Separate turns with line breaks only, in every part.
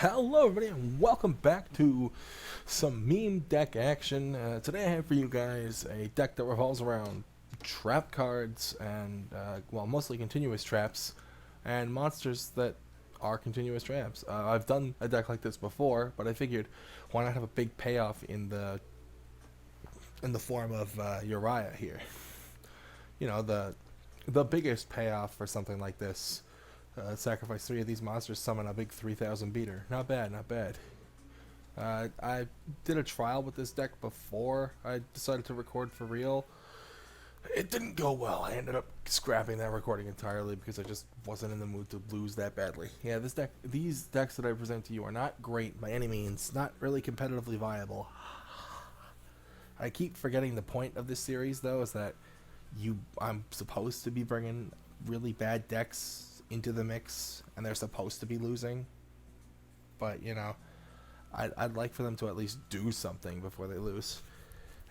Hello everybody and welcome back to some meme deck action. Today I have for you guys a deck that revolves around trap cards and, well, mostly continuous traps and monsters that are continuous traps. I've done a deck like this before, but I figured why not have a big payoff in the form of Uria here. You know, the biggest payoff for something like this. Sacrifice 3 of these monsters, summon a big 3,000 beater. Not bad, not bad. I did a trial with this deck before I decided to record for real. It didn't go well. I ended up scrapping that recording entirely because I just wasn't in the mood to lose that badly. Yeah, these decks that I present to you are not great by any means. Not really competitively viable. I keep forgetting the point of this series, though, is that I'm supposed to be bringing really bad decks into the mix, and they're supposed to be losing. But I'd like for them to at least do something before they lose.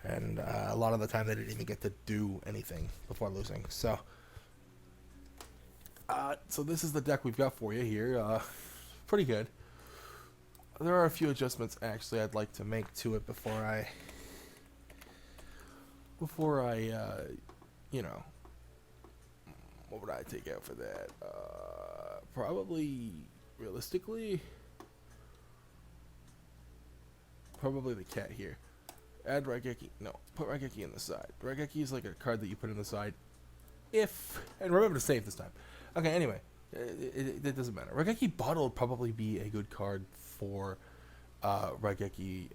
And a lot of the time, they didn't even get to do anything before losing. So this is the deck we've got for you here. Pretty good. There are a few adjustments actually I'd like to make to it before I what would I take out for that? Probably, realistically, probably the cat here. Add Raigeki. No, put Raigeki in the side. Raigeki is like a card that you put in the side and remember to save this time. Okay, anyway, it doesn't matter. Raigeki Bottle would probably be a good card for Raigeki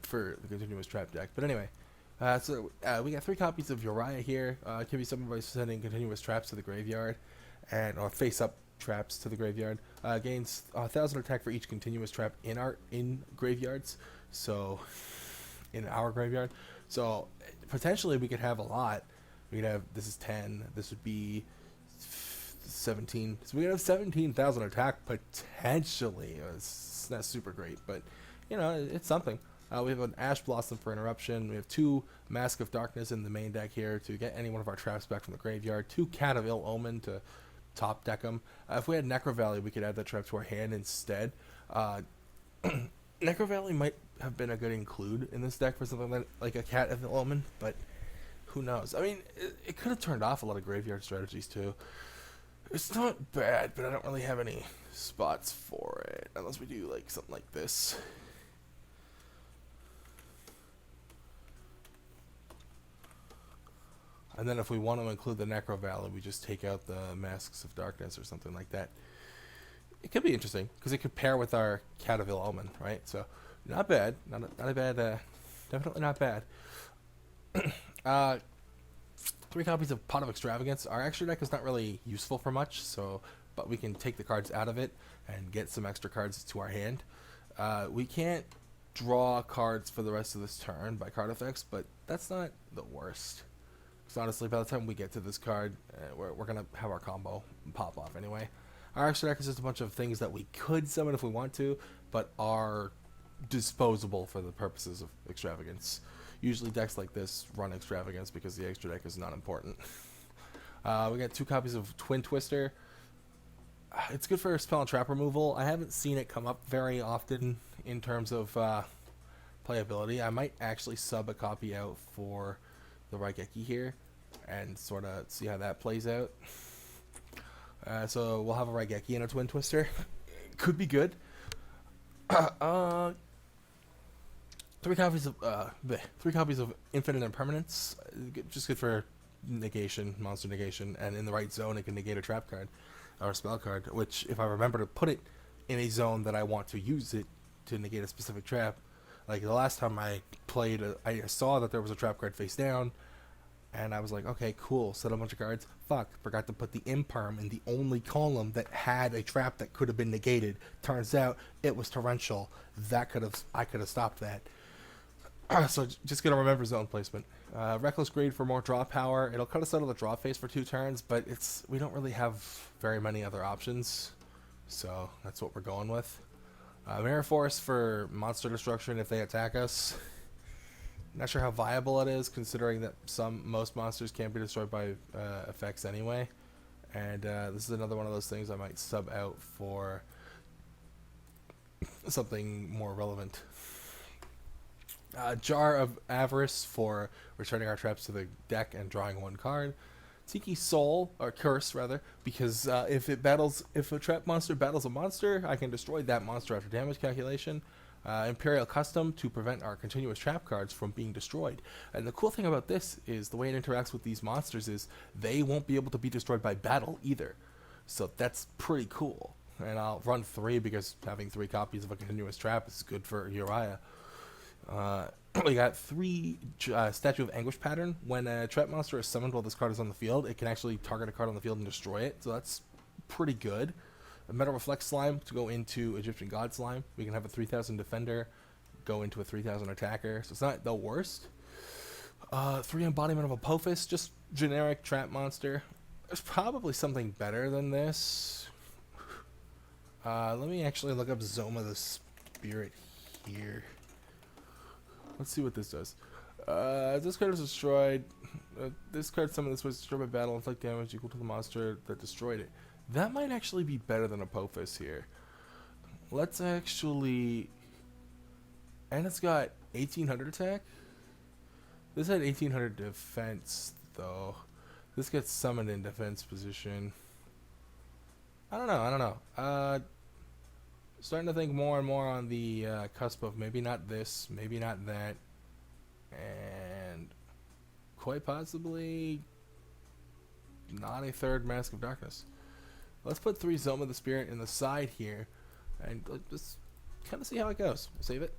for the continuous trap deck. But anyway, we got 3 copies of Uria here. It can be summoned by sending continuous traps to the graveyard, or face-up traps to the graveyard. Gains 1,000 attack for each continuous trap in graveyards. So, in our graveyard. So potentially we could have a lot. We could have, this is 10. This would be 17. So we could have 17,000 attack potentially. It's not super great, but it's something. We have an Ash Blossom for interruption. We have 2 Mask of Darkness in the main deck here to get any one of our traps back from the graveyard. 2 Cat of Ill Omen to top deck them. If we had Necro Valley, we could add that trap to our hand instead. Necro Valley might have been a good include in this deck for something like a Cat of Ill Omen, but who knows? I mean, it could have turned off a lot of graveyard strategies too. It's not bad, but I don't really have any spots for it, unless we do like something like this. And then if we want to include the Necro Valley, we just take out the Masks of Darkness or something like that. It could be interesting, because it could pair with our Cat of Ill Omen, right? So, not bad. Not a bad, definitely not bad. 3 copies of Pot of Extravagance. Our extra deck is not really useful for much, but we can take the cards out of it and get some extra cards to our hand. We can't draw cards for the rest of this turn by card effects, but that's not the worst. Because honestly, by the time we get to this card, we're going to have our combo pop off anyway. Our extra deck is just a bunch of things that we could summon if we want to, but are disposable for the purposes of Extravagance. Usually decks like this run Extravagance because the extra deck is not important. We got 2 copies of Twin Twister. It's good for spell and trap removal. I haven't seen it come up very often in terms of playability. I might actually sub a copy out for the Raigeki here and sort of see how that plays out. So we'll have a Raigeki and a Twin Twister. Could be good. 3 copies of Infinite Impermanence. Just good for negation, monster negation, and in the right zone it can negate a trap card or a spell card, which if I remember to put it in a zone that I want to use it to negate a specific trap. Like the last time I played, I saw that there was a trap card face down, and I was like, okay, cool, set a bunch of cards. Fuck, forgot to put the imperm in the only column that had a trap that could have been negated. Turns out it was torrential. I could have stopped that. So just gonna remember zone placement. Reckless Greed for more draw power. It'll cut us out of the draw phase for 2 turns, but we don't really have very many other options, so that's what we're going with. Mirror Force for monster destruction if they attack us. Not sure how viable it is, considering that most monsters can't be destroyed by effects anyway. And this is another one of those things I might sub out for something more relevant. Jar of Avarice for returning our traps to the deck and drawing one card. Tiki Soul, or Curse rather, because if a trap monster battles a monster, I can destroy that monster after damage calculation. Imperial Custom to prevent our continuous trap cards from being destroyed. And the cool thing about this is the way it interacts with these monsters is they won't be able to be destroyed by battle either. So that's pretty cool. And I'll run 3 because having 3 copies of a continuous trap is good for Uria. We got 3 Statue of Anguish pattern. When a trap monster is summoned while this card is on the field, it can actually target a card on the field and destroy it. So that's pretty good. A Metal Reflect Slime to go into Egyptian God Slime. We can have a 3000 defender go into a 3000 attacker. So it's not the worst. 3 Embodiment of Apophis, just generic trap monster. There's probably something better than this. Let me actually look up Zoma the Spirit here. Let's see what this does. This card is destroyed. This card summoned this was destroyed by battle, inflict damage equal to the monster that destroyed it. That might actually be better than Apophis here. Let's actually... And it's got 1800 attack. This had 1800 defense, though. This gets summoned in defense position. I don't know. Starting to think more and more on the cusp of maybe not this, maybe not that. And quite possibly not a 3rd Mask of Darkness. Let's put 3 Zoma the Spirit in the side here, and just kind of see how it goes. We'll save it.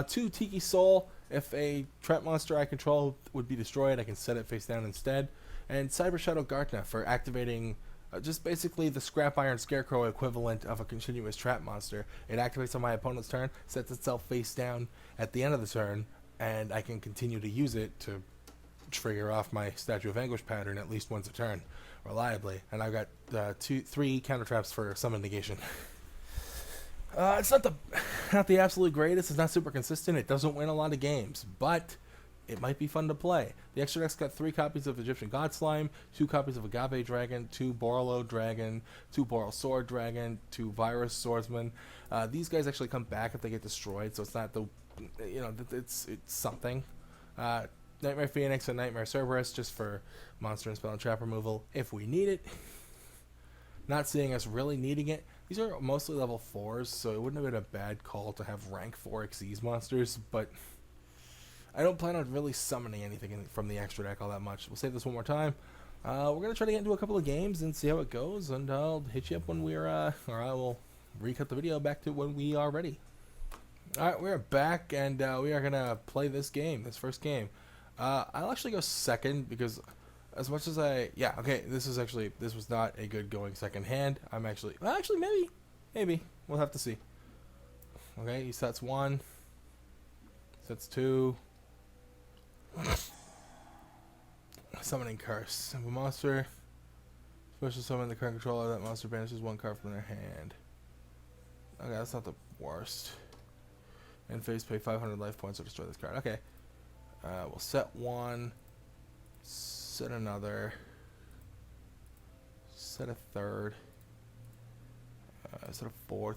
2 Tiki Soul. If a trap monster I control would be destroyed, I can set it face down instead. And Cyber Shadow Gartna for activating just basically the Scrap Iron Scarecrow equivalent of a continuous trap monster. It activates on my opponent's turn, sets itself face down at the end of the turn, and I can continue to use it to trigger off my Statue of Anguish pattern at least once a turn, reliably. And I've got 3 counter traps for summon negation. It's not the absolute greatest. It's not super consistent. It doesn't win a lot of games, but it might be fun to play. The extra deck's got 3 copies of Egyptian God Slime, 2 copies of Agave Dragon, 2 Borolo Dragon, 2 Boral Sword Dragon, 2 Virus Swordsman. These guys actually come back if they get destroyed, so it's not the, it's something. Nightmare Phoenix and Nightmare Cerberus just for monster and spell and trap removal if we need it. Not seeing us really needing it. These are mostly level 4s, so it wouldn't have been a bad call to have rank 4 Xyz monsters, but I don't plan on really summoning anything from the extra deck all that much. We'll save this one more time. We're going to try to get into a couple of games and see how it goes, and I'll hit you up when we're, or I will recut the video back to when we are ready. Alright, we're back, and we are going to play this game, this first game. I'll actually go second, because as much as this was not a good going second hand. Maybe. We'll have to see. Okay, he sets 1. Sets 2. Summoning Curse. If a monster special summon the current controller, that monster banishes 1 card from their hand. Okay, that's not the worst. And face pay 500 life points to destroy this card. Okay. We'll set 1. Set another. Set a 3rd. Set a 4th.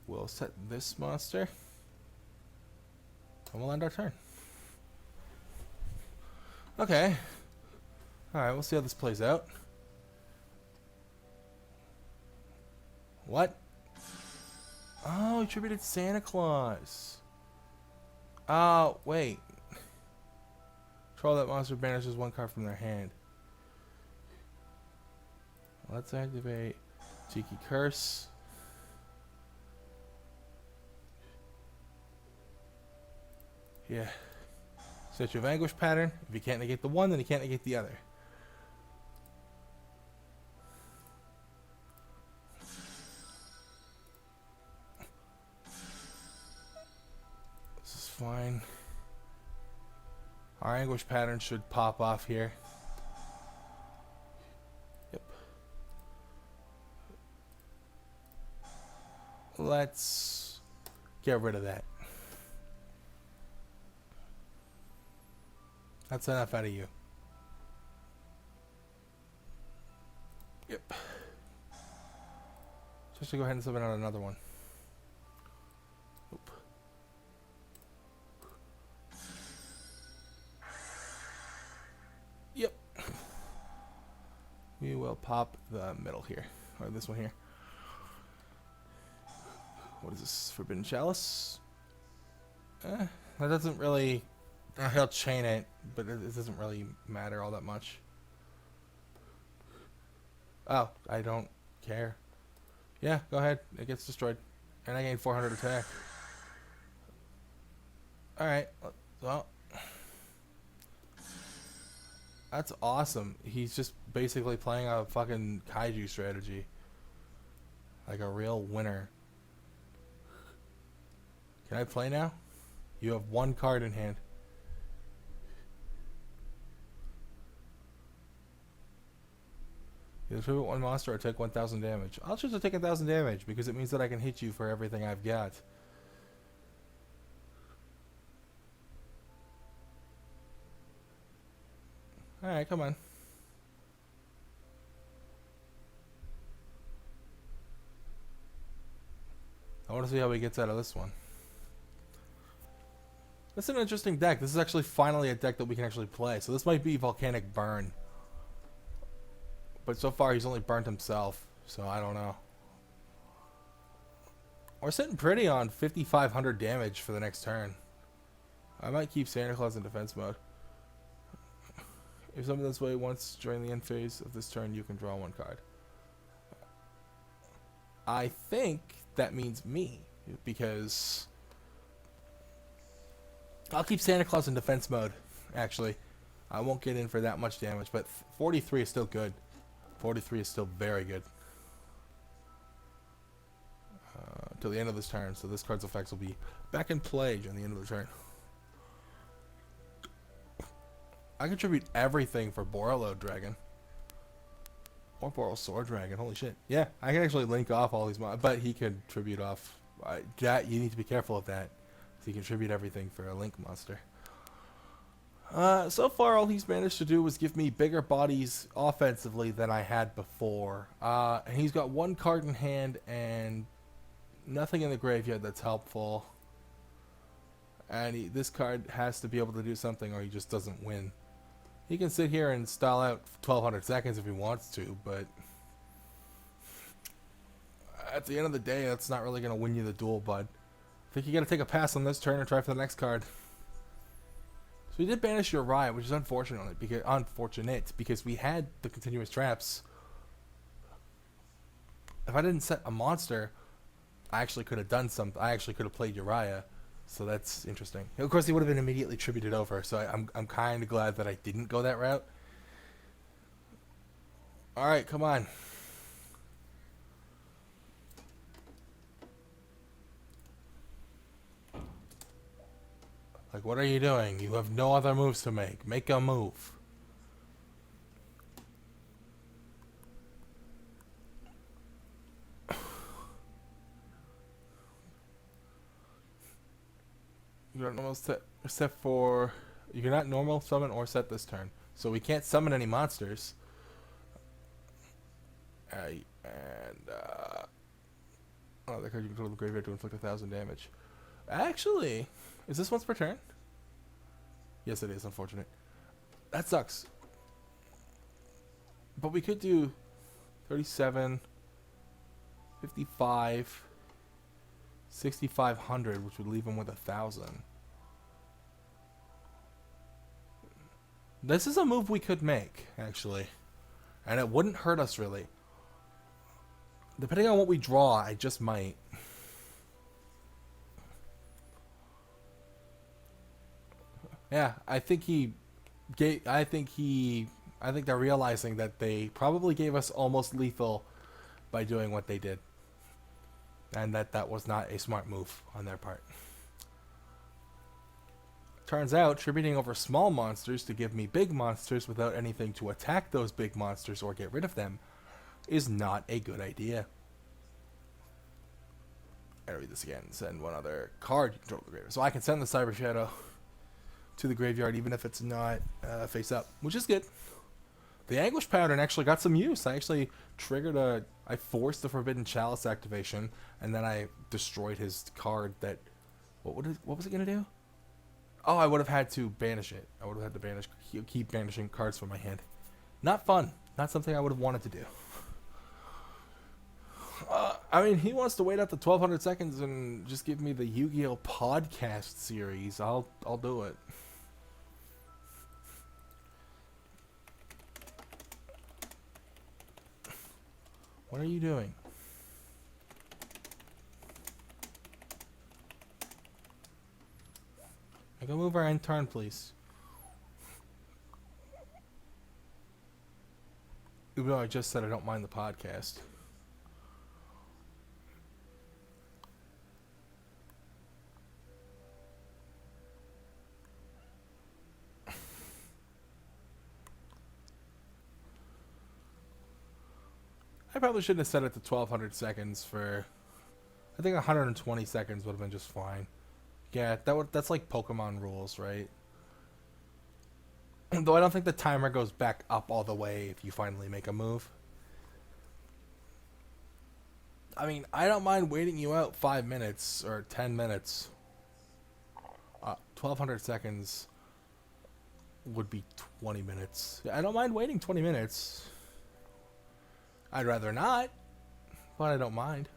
We'll set this monster. And we'll end our turn. Okay. Alright, we'll see how this plays out. What? Oh, he attributed Santa Claus. Oh, wait. Control that monster banishes 1 card from their hand. Let's activate Tiki Curse. Yeah. Statue of Anguish pattern. If you can't negate the one, then you can't negate the other. This is fine. Our Anguish pattern should pop off here. Yep. Let's get rid of that. That's enough out of you. Yep. Just to go ahead and summon out another one. pop the middle here, or this one here. What is this? Forbidden Chalice? That doesn't really... he'll chain it, but it doesn't really matter all that much. Oh, I don't care. Yeah, go ahead. It gets destroyed. And I gain 400 attack. Alright, well... That's awesome. He's just basically playing a fucking kaiju strategy. Like a real winner. Can I play now? You have one card in hand. Either tribute one monster or take 1,000 damage. I'll choose to take 1,000 damage because it means that I can hit you for everything I've got. Alright, come on. I want to see how he gets out of this one. This is an interesting deck. This is actually finally a deck that we can actually play. So this might be Volcanic Burn. But so far he's only burnt himself. So I don't know. We're sitting pretty on 5,500 damage for the next turn. I might keep Santa Claus in defense mode. If something this way once during the end phase of this turn, you can draw one card. I think that means me, because I'll keep Santa Claus in defense mode, actually. I won't get in for that much damage, but 43 is still good. 43 is still very good. Till the end of this turn, so this card's effects will be back in play during the end of the turn. I contribute everything for Borreload Dragon. Or Boral Sword Dragon, holy shit. Yeah, I can actually link off all these but he could tribute off. You need to be careful of that. So he can tribute everything for a link monster. So far all he's managed to do was give me bigger bodies offensively than I had before. And he's got one card in hand and nothing in the graveyard that's helpful. And this card has to be able to do something or he just doesn't win. He can sit here and stall out 1,200 seconds if he wants to, but at the end of the day, that's not really going to win you the duel, bud. I think you got to take a pass on this turn and try for the next card. So he did banish Uria, which is unfortunate because we had the continuous traps. If I didn't set a monster, I actually could have done something. I actually could have played Uria. So that's interesting. Of course, he would have been immediately tributed over. So I'm kind of glad that I didn't go that route. All right, come on. Like, what are you doing? You have no other moves to make. Make a move. You got normal set except for you cannot normal summon or set this turn, so we can't summon any monsters. Oh, that card you control the graveyard to inflict 1,000 damage. Actually, is this once per turn? Yes, it is. Unfortunate. That sucks. But we could do 37, 55. 6,500, which would leave him with 1,000. This is a move we could make, actually. And it wouldn't hurt us, really. Depending on what we draw, I just might. Yeah, I think they're realizing that they probably gave us almost lethal by doing what they did. And that was not a smart move on their part. Turns out, tributing over small monsters to give me big monsters without anything to attack those big monsters or get rid of them is not a good idea. I read this again. Send one other card you control the graveyard. So I can send the Cyber Shadow to the graveyard even if it's not face up, which is good. The Anguish pattern actually got some use. I actually triggered I forced the Forbidden Chalice activation, and then I destroyed his card that... What was it going to do? Oh, I would have had to banish it. I would have had to keep banishing cards from my hand. Not fun. Not something I would have wanted to do. I mean, he wants to wait up to 1,200 seconds and just give me the Yu-Gi-Oh podcast series. I'll do it. What are you doing? I can move our end turn, please. Even though I just said I don't mind the podcast. I probably shouldn't have set it to 1,200 seconds for... I think 120 seconds would have been just fine. Yeah, that's like Pokemon rules, right? Though I don't think the timer goes back up all the way if you finally make a move. I mean, I don't mind waiting you out 5 minutes or 10 minutes. 1,200 seconds would be 20 minutes. I don't mind waiting 20 minutes. I'd rather not, but I don't mind.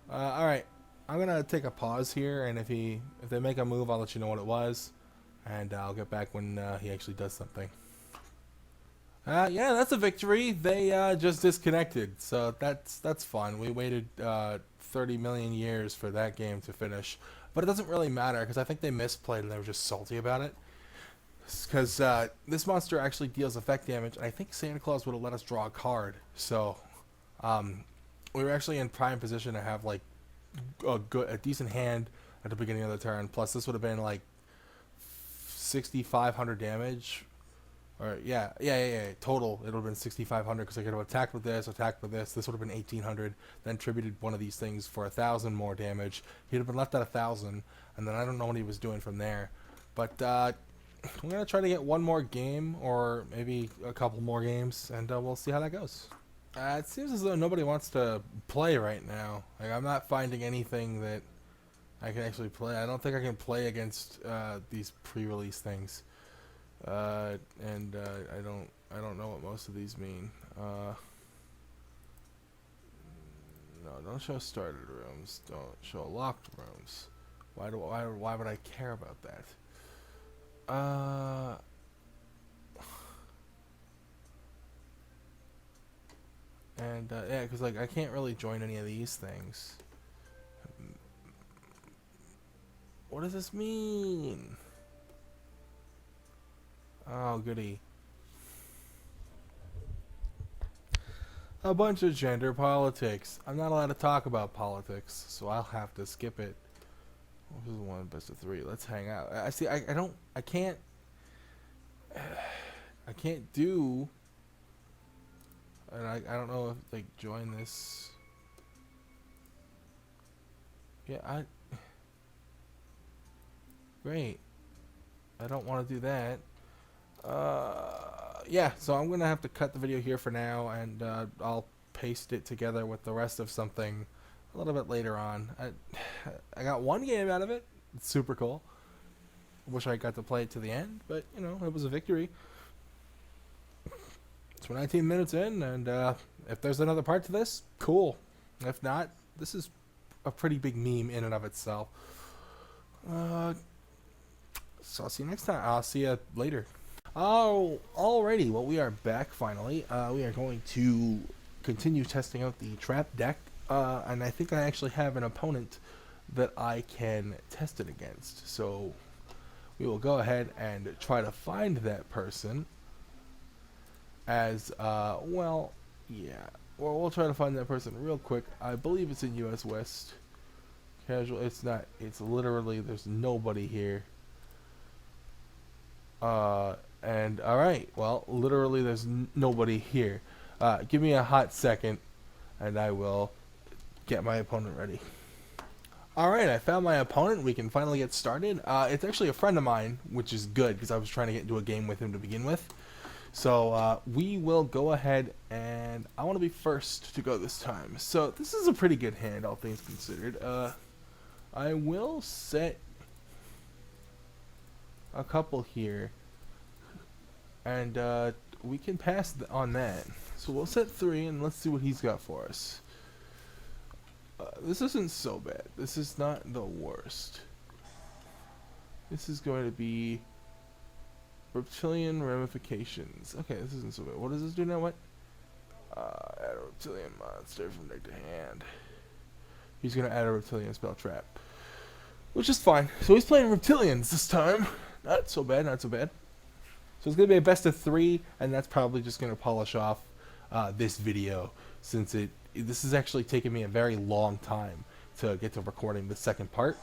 Alright, I'm gonna take a pause here, and if they make a move, I'll let you know what it was, and I'll get back when he actually does something. Yeah, that's a victory. They just disconnected, so that's fun. We waited 30 million years for that game to finish, but it doesn't really matter because I think they misplayed and they were just salty about it. Because this monster actually deals effect damage, and I think Santa Claus would have let us draw a card. So we were actually in prime position to have like a decent hand at the beginning of the turn. Plus, this would have been like 6,500 damage, or yeah. Total, it would have been 6,500 because I could have attacked with this, This would have been 1,800. Then tributed one of these things for 1,000 more damage. He'd have been left at 1,000, and then I don't know what he was doing from there. But I'm going to try to get one more game, or maybe a couple more games, and we'll see how that goes. It seems as though nobody wants to play right now. Like, I'm not finding anything that I can actually play. I don't think I can play against these pre-release things. I don't know what most of these mean. No, don't show started rooms. Don't show locked rooms. Why would I care about that? Yeah, because like I can't really join any of these things. What does this mean? Oh, goody. A bunch of gender politics. I'm not allowed to talk about politics, so I'll have to skip it. This is one best of 3. Let's hang out. I see. I can't do. And I don't know if like join this. Yeah, great. I don't want to do that. Yeah. So I'm gonna have to cut the video here for now, and I'll paste it together with the rest of something a little bit later on. I got one game out of it. It's super cool. Wish I got to play it to the end, but you know, it was a victory. It's 19 minutes in, and if there's another part to this, cool. If not, this is a pretty big meme in and of itself. So I'll see you next time. I'll see you later. Oh, alrighty. Well, we are back finally. We are going to continue testing out the trap deck. And I think I actually have an opponent that I can test it against. So we will go ahead and try to find that person. As well, yeah. Well, we'll try to find that person real quick. I believe it's in U.S. West. Casual. It's not. It's literally there's nobody here. And all right. Well, literally there's nobody here. Give me a hot second, and I will get my opponent ready. Alright, I found my opponent. We can finally get started. It's actually a friend of mine, which is good because I was trying to get into a game with him to begin with. So we will go ahead, and I want to be first to go this time. So this is a pretty good hand, all things considered. I will set a couple here and we can pass on that. So we'll set 3, and let's see what he's got for us. This isn't so bad. This is not the worst. This is going to be reptilian ramifications. Okay, this isn't so bad. What does this do now? What? Add a reptilian monster from deck to hand. He's going to add a reptilian spell trap, which is fine. So he's playing reptilians this time. Not so bad, not so bad. So it's going to be a best of 3, and that's probably just going to polish off this video, since this is actually taking me a very long time to get to recording the second part.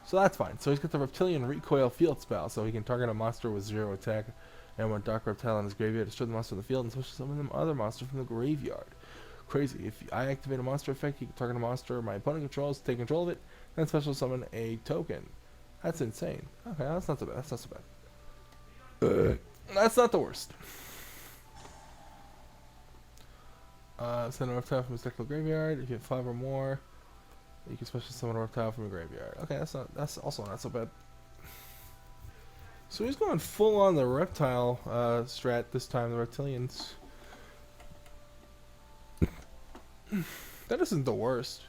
So that's fine. So he's got the reptilian recoil field spell, so he can target a monster with 0 attack, and when Dark Reptile in his graveyard, destroy the monster in the field and switch summon them other monster from the graveyard. Crazy. If I activate a monster effect, you can target a monster my opponent controls, take control of it, then special summon a token. That's insane. Okay, that's not so bad. That's not so bad. That's not the worst. Send a reptile from his deck to the graveyard. If you have 5 or more, you can special summon a reptile from a graveyard. Okay, that's also not so bad. So he's going full on the reptile strat this time, the reptilians. That isn't the worst.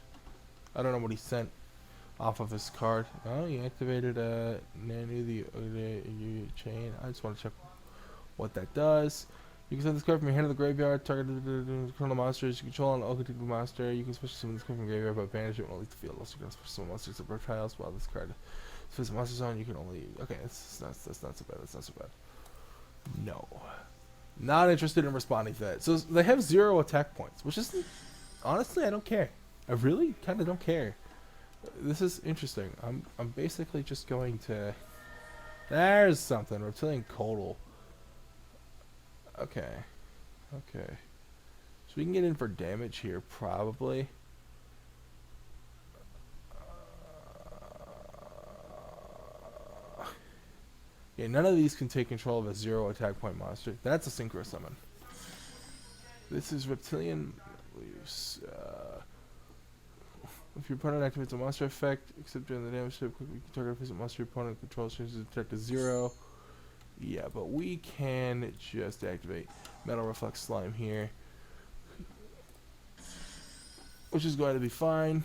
I don't know what he sent off of his card. Oh, he activated Nanu the Uria chain. I just want to check what that does. You can send this card from your hand to the graveyard, target the monsters you control on an Oka monster. You can special summon this card from the graveyard, but banish it when it leaves the field. Also, you can special summon monsters of reptiles while this card is a monster zone. You can only. Okay, that's not so bad. That's not so bad. No. Not interested in responding to that. So they have 0 attack points, which is. Honestly, I don't care. I really kind of don't care. This is interesting. I'm basically just going to. There's something. Reptilian Codal. Okay. Okay. So we can get in for damage here, probably. Yeah, none of these can take control of a 0 attack point monster. That's a synchro summon. This is Reptilian. If your opponent activates a monster effect, except during the damage step, quickly target a piece of monster your opponent controls changes the attack to 0. Yeah, but we can just activate Metal Reflex Slime here, which is going to be fine.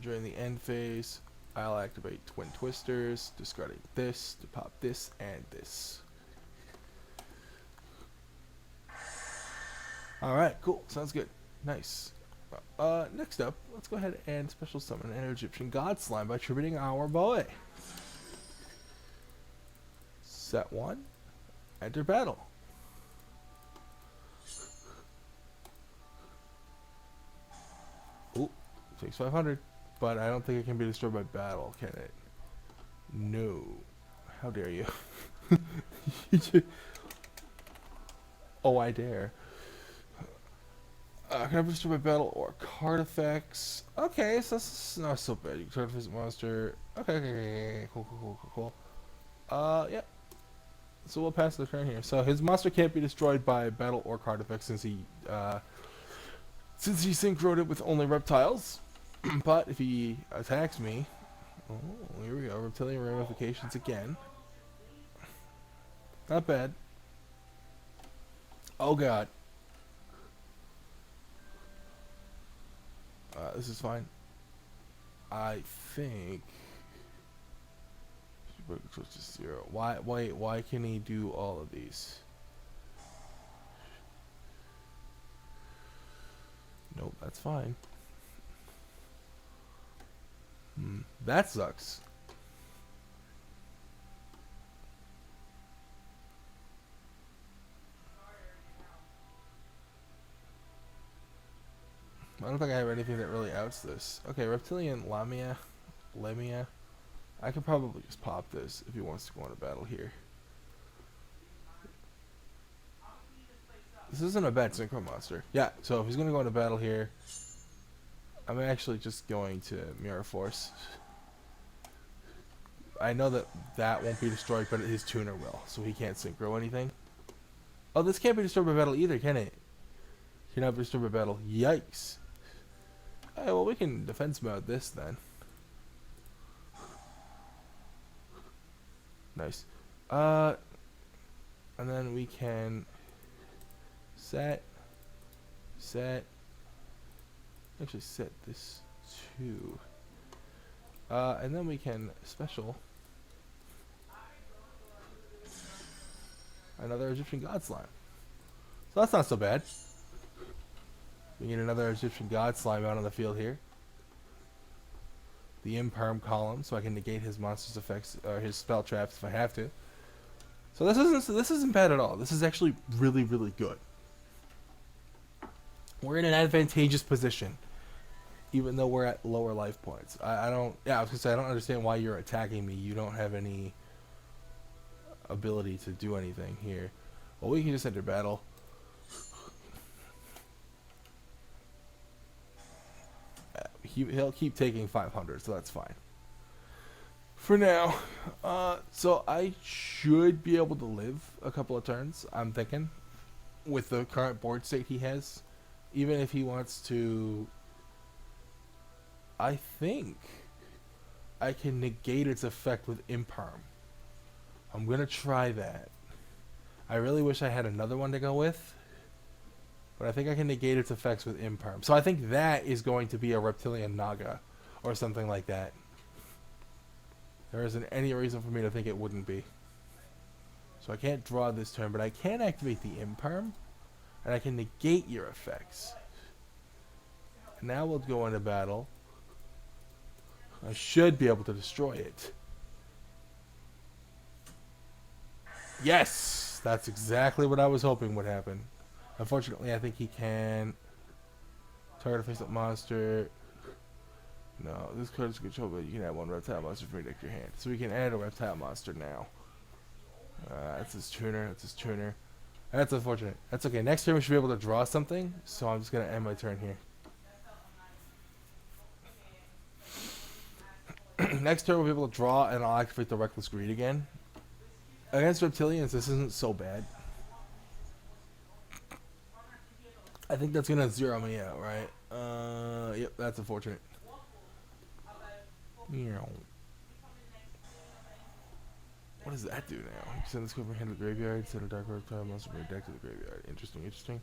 During the end phase, I'll activate Twin Twisters, discarding this to pop this and this. Alright, cool. Sounds good. Nice. Next up, let's go ahead and special summon an Egyptian God Slime by tributing our boy. Set 1. Enter battle. Ooh, takes 500. But I don't think it can be destroyed by battle, can it? No. How dare you? Oh, I dare. Can I be destroyed by battle or card effects? Okay, so that's not so bad. You can target a physical monster. Okay, cool. Yeah. So we'll pass the turn here. So his monster can't be destroyed by battle or card effects since he synchroed it with only reptiles. But if he attacks me, oh, here we go. Reptilian ramifications again. Not bad. Oh god. This is fine. I think. Switch to 0. Why can he do all of these? Nope, that's fine. That sucks. I don't think I have anything that really outs this. Okay, Reptilian Lamia. I could probably just pop this if he wants to go into battle here. This isn't a bad synchro monster. Yeah, so if he's going to go into battle here, I'm actually just going to Mirror Force. I know that won't be destroyed, but his tuner will, so he can't synchro anything. Oh, this can't be destroyed by battle either, can it? Cannot be destroyed by battle. Yikes. Alright, well, we can defense mode this then. Nice. And then we can set, actually set this too. And then we can special another Egyptian god slime. So that's not so bad. We get another Egyptian god slime out on the field here. The imperm column, so I can negate his monster's effects or his spell traps if I have to. So this isn't bad at all. This is actually really, really good. We're in an advantageous position, even though we're at lower life points. I don't. Yeah, I was gonna say I don't understand why you're attacking me. You don't have any ability to do anything here. Well, we can just enter battle. He'll keep taking 500, so that's fine. For now, so I should be able to live a couple of turns, I'm thinking, with the current board state he has. Even if he wants to, I think I can negate its effect with imperm. I'm going to try that. I really wish I had another one to go with, but I think I can negate its effects with imperm. So I think that is going to be a reptilian naga or something like that. There isn't any reason for me to think it wouldn't be. So I can't draw this turn, but I can activate the imperm, and I can negate your effects. And now we'll go into battle. I should be able to destroy it. Yes! That's exactly what I was hoping would happen. Unfortunately, I think he can target a face-up monster. No, this card is controlled, but you can add one reptile monster from your deck to your hand. So we can add a reptile monster now. That's his tuner. That's his tuner. That's unfortunate. That's okay. Next turn we should be able to draw something. So I'm just going to end my turn here. Next turn we'll be able to draw, and I'll activate the Reckless Greed again. Against reptilians, this isn't so bad. I think that's going to zero me out, right? Yep, that's unfortunate. What does that do now? You send this card from hand to the graveyard, send a dark reptile monster from your deck to the graveyard. Interesting, interesting.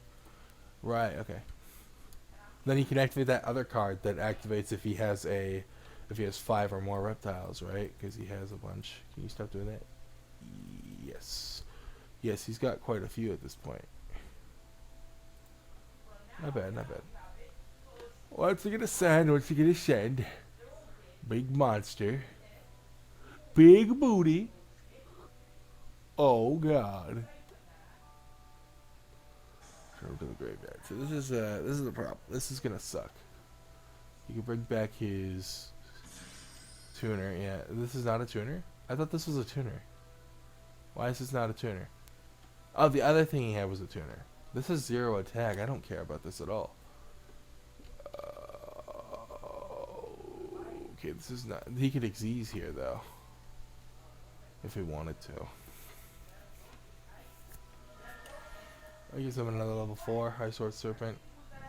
Right, okay. Then he can activate that other card that activates if he has 5 or more reptiles, right? Because he has a bunch. Can you stop doing that? Yes. Yes, he's got quite a few at this point. Not bad, not bad. What's he gonna send? What's he gonna send? Big monster. Big booty. Oh god. Turn to the graveyard. So this is the problem. This is gonna suck. You can bring back his tuner. Yeah, this is not a tuner. I thought this was a tuner. Why is this not a tuner? Oh, the other thing he had was a tuner. This is 0 attack. I don't care about this at all. Okay, this is not. He could Xyz here though, if he wanted to. I guess I'm another level 4 High Sword Serpent.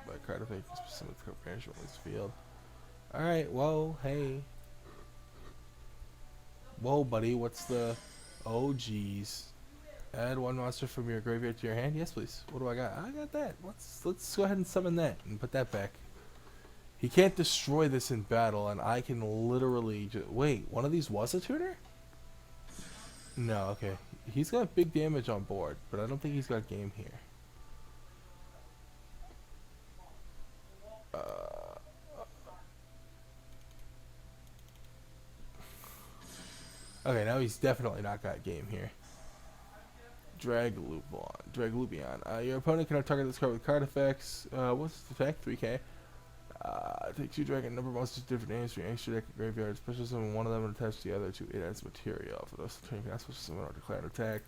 By card effect, specific comprehension on this field. All right. Whoa. Hey. Whoa, buddy. What's the? Oh, geez. Add one monster from your graveyard to your hand. Yes, please. What do I got? I got that. Let's go ahead and summon that and put that back. He can't destroy this in battle, and I can literally just... Wait, one of these was a tuner? No, okay. He's got big damage on board, but I don't think he's got game here. Okay, now he's definitely not got game here. Draglubion. Your opponent cannot target this card with card effects. What's the effect? 3k. Take 2 dragon number monsters different names for your extra deck graveyard. Special summon one of them and attach the other to it as material. For those turn, you can special summon or declare an attack.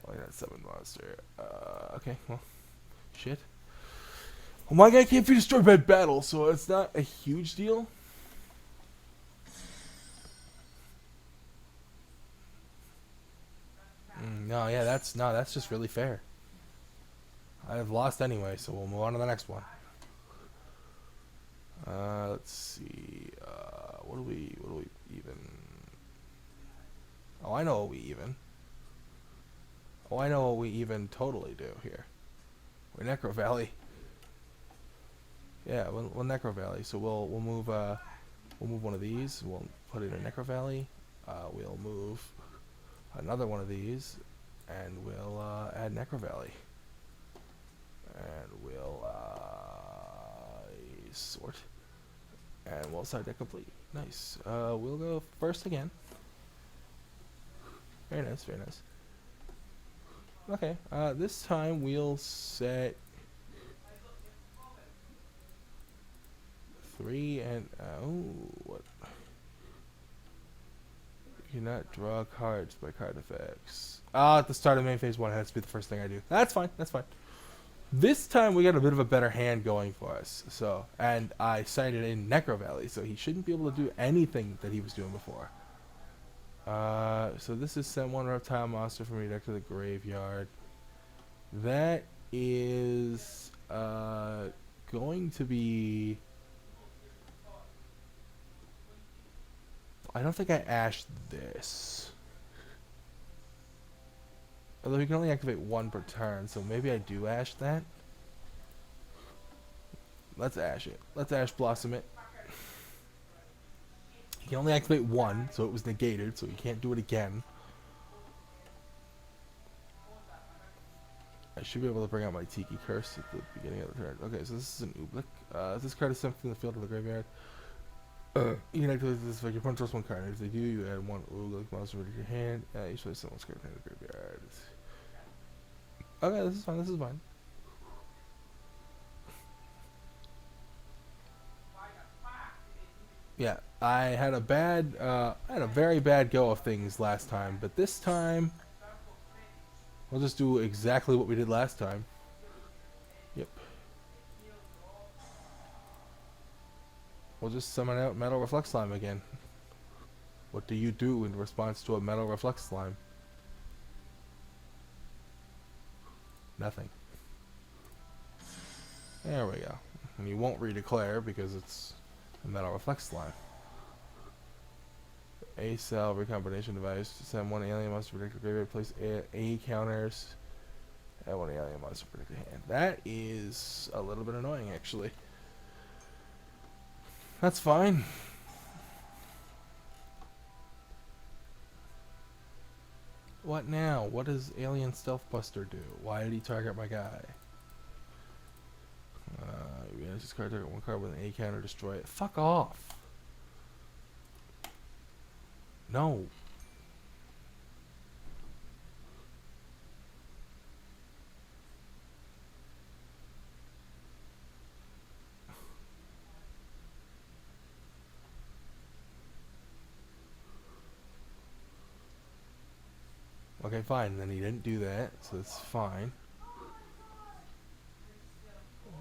Only that summon monster. Okay, well, shit. Well, my guy can't be destroyed by battle, so it's not a huge deal. No, yeah, that's just really fair. I've lost anyway, so we'll move on to the next one. Let's see. What do we even? Oh, I know what we even. Oh, I know what we even totally do here. We're Necro Valley. Yeah, we'll Necro Valley. So we'll move one of these. We'll put it in Necro Valley. We'll move another one of these, and we'll add Necro Valley. And we'll sort. And we'll side deck complete. Nice. We'll go first again. Very nice, very nice. Okay, this time we'll set 3 and what? You cannot draw cards by card effects. At the start of main phase 1, it has to be the first thing I do. That's fine, that's fine. This time we got a bit of a better hand going for us. So, and I sighted in Necro Valley, so he shouldn't be able to do anything that he was doing before. So this is send one reptile monster from your deck to the graveyard. That is going to be. I don't think I ashed this. Although he can only activate 1 per turn, so maybe I do ash that. Let's ash it. Let's ash blossom it. He can only activate 1, so it was negated, so he can't do it again. I should be able to bring out my Tiki Curse at the beginning of the turn. Okay, so this is an Ooblik. This card is sent from the field to the graveyard. You can activate this effect. Your opponent draws 1 card. If they do, you add 1 Ooblik monster to your hand. You should play someone's card in the graveyard. Okay, this is fine. This is fine. Yeah, I had a very bad go of things last time, but this time we'll just do exactly what we did last time. Yep. We'll just summon out Metal Reflect Slime again. What do you do in response to a Metal Reflect Slime? Nothing. There we go. And you won't redeclare because it's a Metal Reflect Slime. A cell recombination device. Send 1 alien monster protector graveyard. Place A counters. Add 1 alien monster protector hand. That is a little bit annoying, actually. That's fine. What now? What does Alien Stealth Buster do? Why did he target my guy? You manage this card, target 1 card with an A counter, destroy it. Fuck off. No. Okay, fine. Then he didn't do that, so that's fine.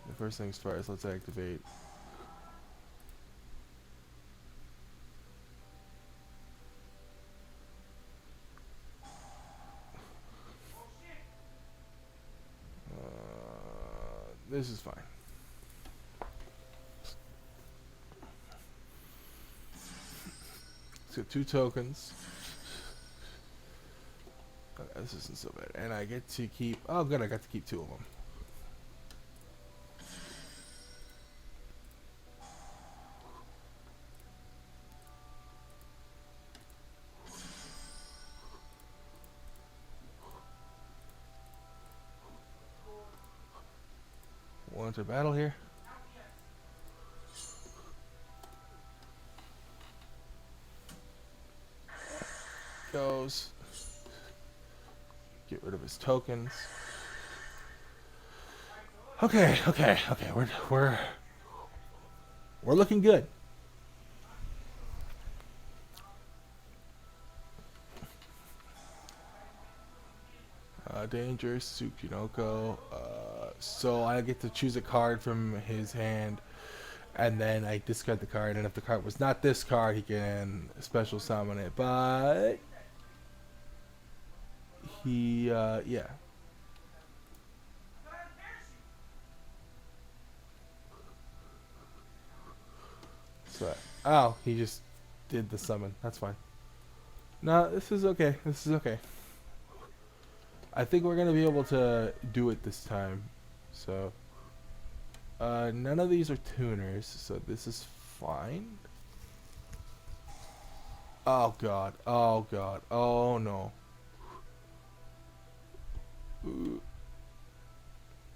The first things first, let's activate. This is fine. Let's get 2 tokens. This isn't so bad. And I get to keep... Oh, good, I got to keep 2 of them. Want to battle here? Goes. Get rid of his tokens. Okay. We're looking good. Dangerous Tsukinoko. So I get to choose a card from his hand, and then I discard the card. And if the card was not this card, he can special summon it. But he, yeah. So, oh, he just did the summon. That's fine. No, this is okay. This is okay. I think we're gonna be able to do it this time. So, none of these are tuners, so this is fine. Oh god. Oh god. Oh no. Ooh.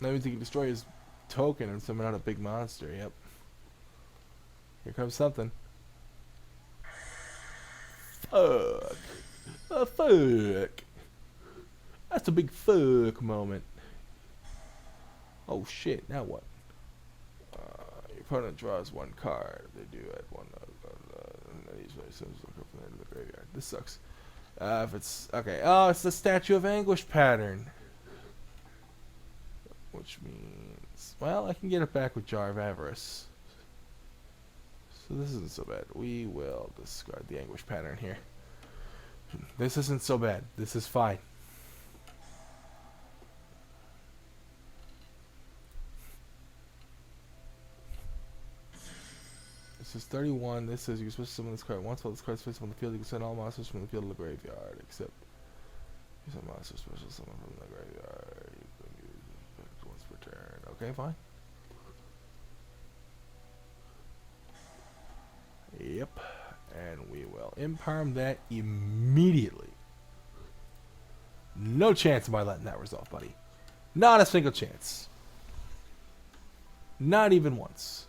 That means he can destroy his token and summon out a big monster. Yep. Here comes something. Fuck. Fuck. That's a big fuck moment. Oh shit, now what? Your opponent draws one card. They do add one. The graveyard. This sucks. If it's okay. Oh, it's the Statue of Anguish pattern. Which means, well, I can get it back with Jar of Avarice. So this isn't so bad. We will discard the Anguish pattern here. This isn't so bad. This is fine. This is 31. This says you're supposed to summon this card. Once while this card is placed on the field, you can send all monsters from the field to the graveyard, except you send monster special summon from the graveyard. You can use it once per turn. Okay, fine. Yep. And we will imparm that immediately. No chance am I letting that resolve, buddy. Not a single chance. Not even once.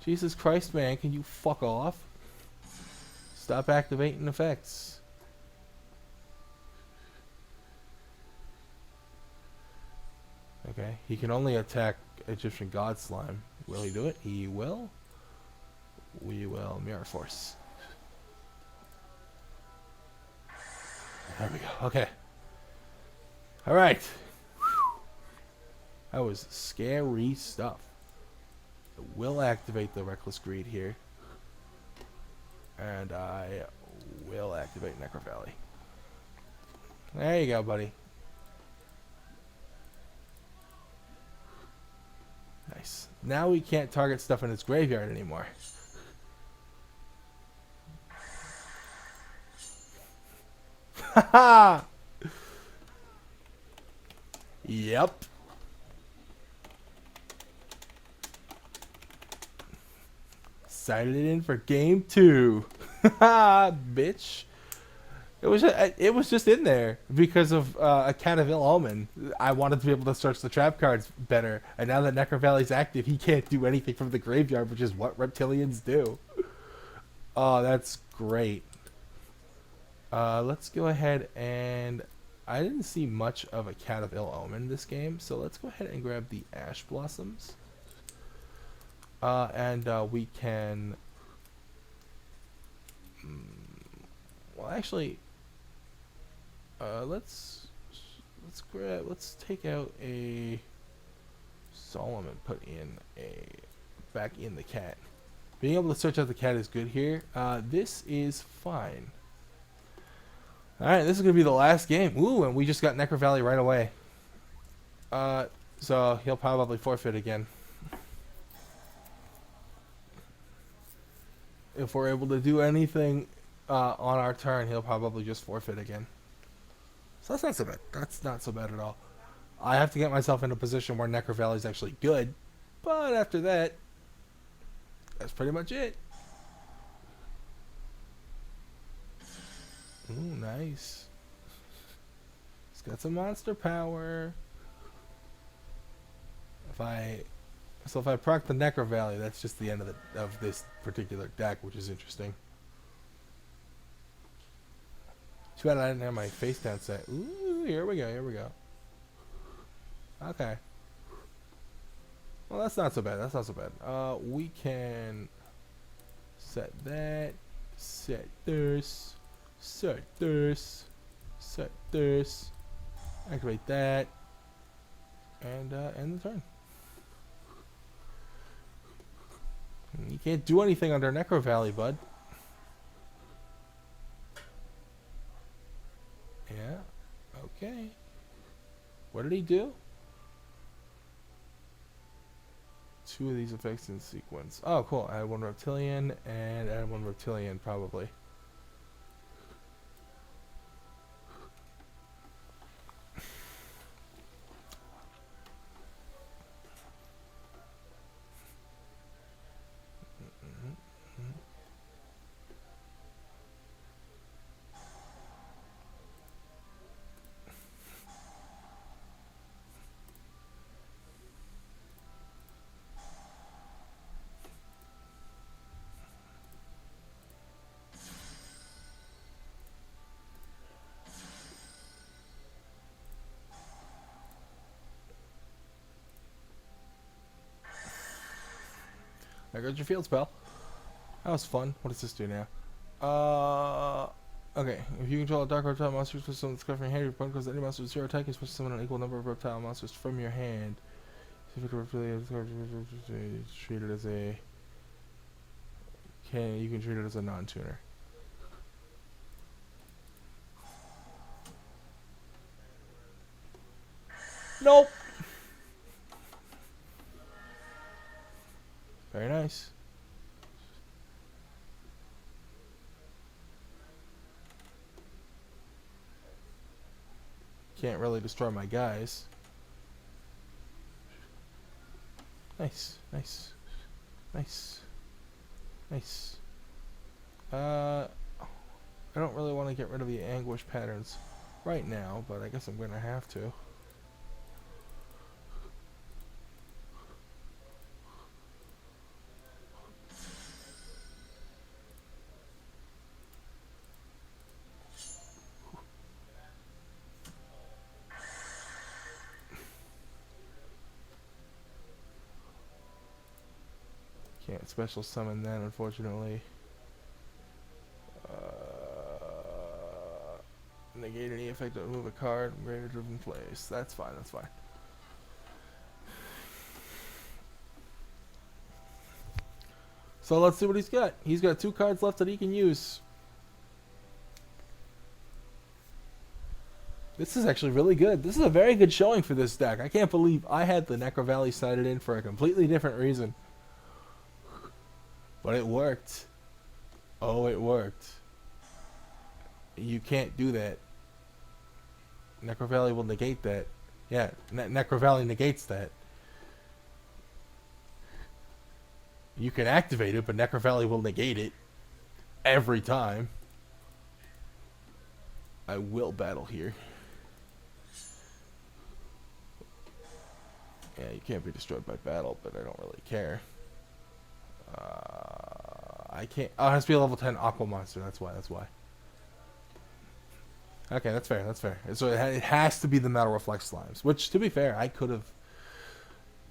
Jesus Christ, man, can you fuck off? Stop activating effects. Okay, he can only attack Egyptian God Slime. Will he do it? He will. We will Mirror Force. There we go. Okay. Alright. That was scary stuff. I will activate the Reckless Greed here. And I will activate Necro Valley. There you go, buddy. Nice. Now we can't target stuff in its graveyard anymore. Haha! Yep. Signed it in for game 2. Haha, bitch. It was just in there because of a Cat of Ill Omen. I wanted to be able to search the trap cards better, and now that Necro Valley's active, he can't do anything from the graveyard, which is what reptilians do. Oh, that's great. Let's go ahead and... I didn't see much of a Cat of Ill Omen in this game, so let's go ahead and grab the Ash Blossoms. We can... well, actually... let's take out a Solemn and put in back in the cat. Being able to search out the cat is good here. This is fine. Alright, this is going to be the last game. Ooh, and we just got Necro Valley right away. So he'll probably forfeit again. If we're able to do anything on our turn, he'll probably just forfeit again. So that's not so bad. That's not so bad at all. I have to get myself in a position where Necro Valley is actually good. But after that, that's pretty much it. Ooh, nice. It's got some monster power. If I proc the Necro Valley, that's just the end of this particular deck, which is interesting. Too bad I didn't have my face down set. Ooh, here we go, here we go. Okay. Well, that's not so bad, that's not so bad. We can set that, set this, set this, set this, activate that, and end the turn. You can't do anything under Necro Valley, bud. Yeah, okay. What did he do? two of these effects in sequence. Oh, cool. Add one reptilian and add one reptilian, probably. There goes your field spell. That was fun. What does this do now? Okay. If you control a dark reptile monster, switch someone that's from your hand, your opponent goes any monster with 0 attack, you switch summon an equal number of reptile monsters from your hand. So if it's treat it as a... Okay, you can treat it as a non-tuner. Nope! Very nice. Can't really destroy my guys. Nice, nice, nice, nice. I don't really want to get rid of the anguish patterns right now, but I guess I'm gonna have to. Can't special summon that, unfortunately. Negate any effect that move a card from greater driven place. That's fine, that's fine. So let's see what he's got. He's got 2 cards left that he can use. This is actually really good. This is a very good showing for this deck. I can't believe I had the Necro Valley sided in for a completely different reason. But it worked. Oh, it worked. You can't do that. Necro Valley will negate that. Yeah, Necro Valley negates that. You can activate it, but Necro Valley will negate it. Every time. I will battle here. Yeah, you can't be destroyed by battle, but I don't really care. I can't... Oh, it has to be a level 10 Aqua Monster. That's why. Okay, that's fair. So it has to be the Metal Reflect Slimes. Which, to be fair, I could have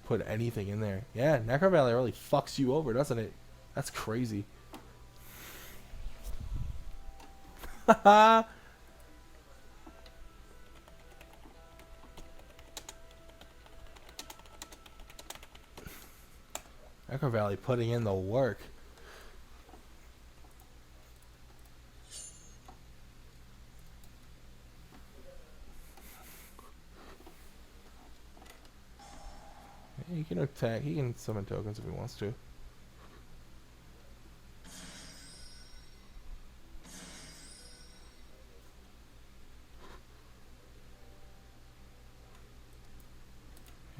put anything in there. Yeah, Necro Valley really fucks you over, doesn't it? That's crazy. Haha! Necro Valley putting in the work. He can attack. He can summon tokens if he wants to.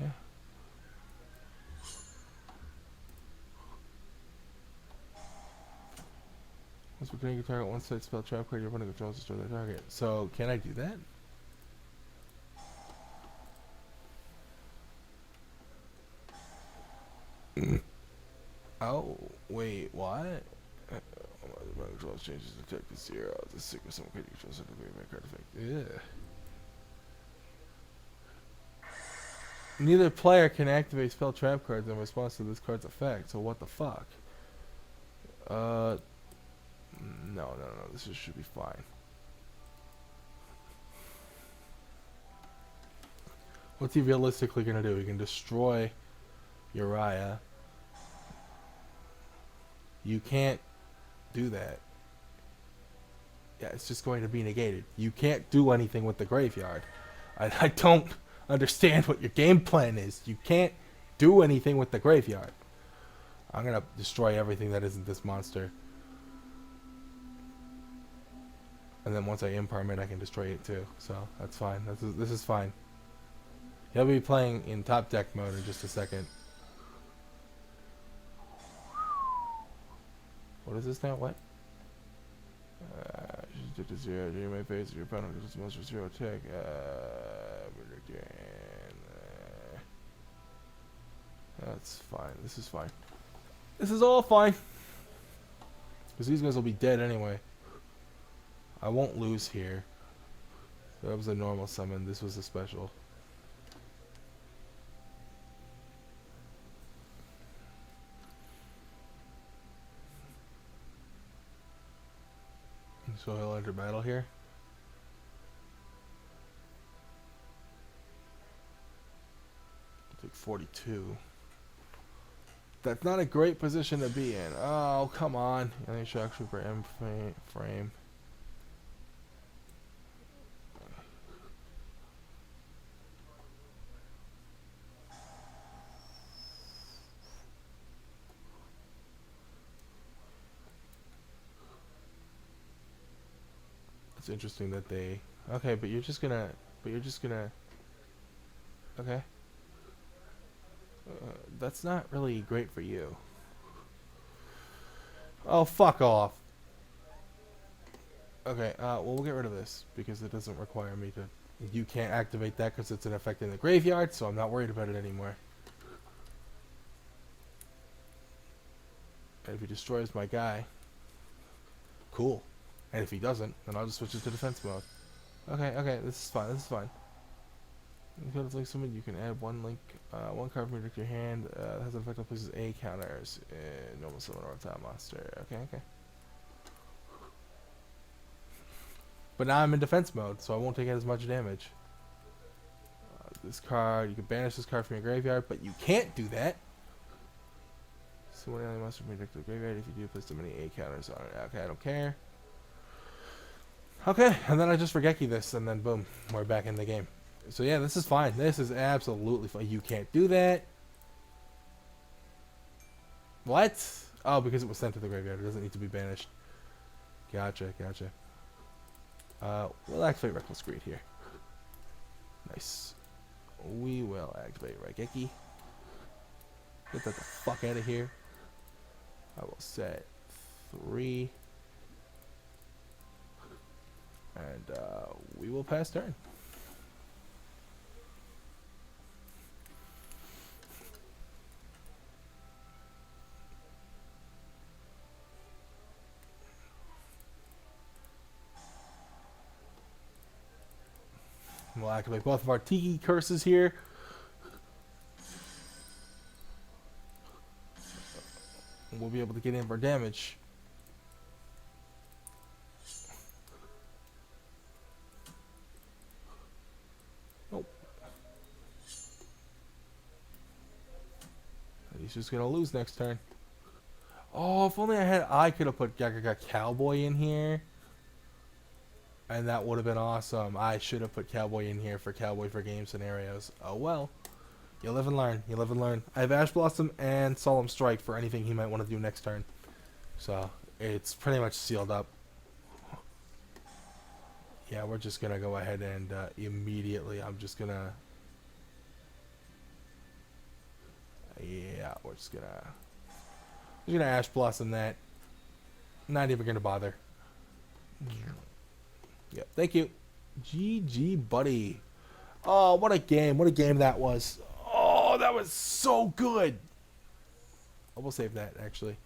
Yeah. Once beginning, you target one side spell trap card your opponent controls destroy their target. So, can I do that? Oh, wait, what? Controls changes attack to 0. The sickness someone can control something to make card effect. Yeah. Neither player can activate spell trap cards in response to this card's effect. So what the fuck? No. This should be fine. What's he realistically gonna do? He can destroy Uria. You can't do that. Yeah, it's just going to be negated. You can't do anything with the graveyard. I don't understand what your game plan is. You can't do anything with the graveyard. I'm gonna destroy everything that isn't this monster. And then once I imperm it, I can destroy it too. So that's fine. This is fine. He'll be playing in top deck mode in just a second. What is this now? What? Did to zero. You may face your opponent because it's monster zero attack. That's fine. This is fine. This is all fine. Because these guys will be dead anyway. I won't lose here. That was a normal summon. This was a special. So he'll enter battle here. Take 42. That's not a great position to be in. Oh, come on. I think shock super M frame. It's interesting that they... Okay, but you're just gonna... Okay. That's not really great for you. Oh, fuck off. Okay, well, we'll get rid of this because it doesn't require me to... You can't activate that because it's an effect in the graveyard, so I'm not worried about it anymore. And if he destroys my guy... Cool. And if he doesn't, then I'll just switch it to defense mode. Okay, this is fine, Because like someone you can add one one card from your hand that has an effect on places A counters. Normal summon or top monster. Okay. But now I'm in defense mode, so I won't take as much damage. This card, you can banish this card from your graveyard, but you can't do that. So when any monster from your deck to the graveyard, if you do, place too many A counters on it. Okay, I don't care. Okay, and then I just Regeki this, and then boom, we're back in the game. So yeah, this is fine. This is absolutely fine. You can't do that. What? Oh, because it was sent to the graveyard. It doesn't need to be banished. Gotcha. We'll activate Reckless Greed here. Nice. We will activate Regeki. Get that the fuck out of here. I will set 3. And we will pass turn. We'll activate both of our Tiki curses here. And we'll be able to get in for damage. Nope. And he's just gonna lose next turn. Oh, if only I could have put Gagaga Cowboy in here. And that would have been awesome. I should have put Cowboy in here for Cowboy for game scenarios. Oh well. You live and learn. I have Ash Blossom and Solemn Strike for anything he might want to do next turn. So, it's pretty much sealed up. Yeah, we're just going to go ahead and immediately, I'm just going to... Yeah, we're just going to Ash Blossom that. Not even going to bother. Yep, thank you. GG, buddy. Oh, what a game. What a game that was. Oh, that was so good. I will save that, actually.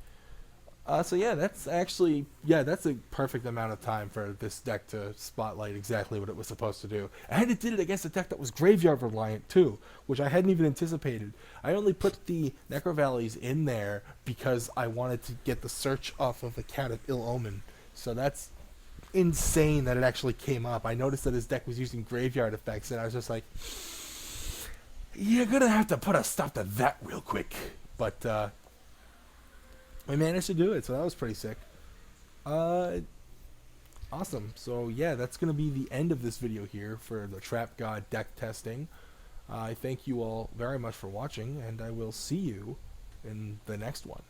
So, yeah, that's actually... Yeah, that's a perfect amount of time for this deck to spotlight exactly what it was supposed to do. And it did it against a deck that was graveyard reliant, too, which I hadn't even anticipated. I only put the Necro Valleys in there because I wanted to get the search off of the Cat of Ill Omen. So that's... insane that it actually came up. I noticed that his deck was using graveyard effects, and I was just like, you're gonna have to put a stop to that real quick. But I managed to do it, so that was pretty sick. Awesome. So yeah, that's gonna be the end of this video here for the Trap God deck testing. I thank you all very much for watching, and I will see you in the next one.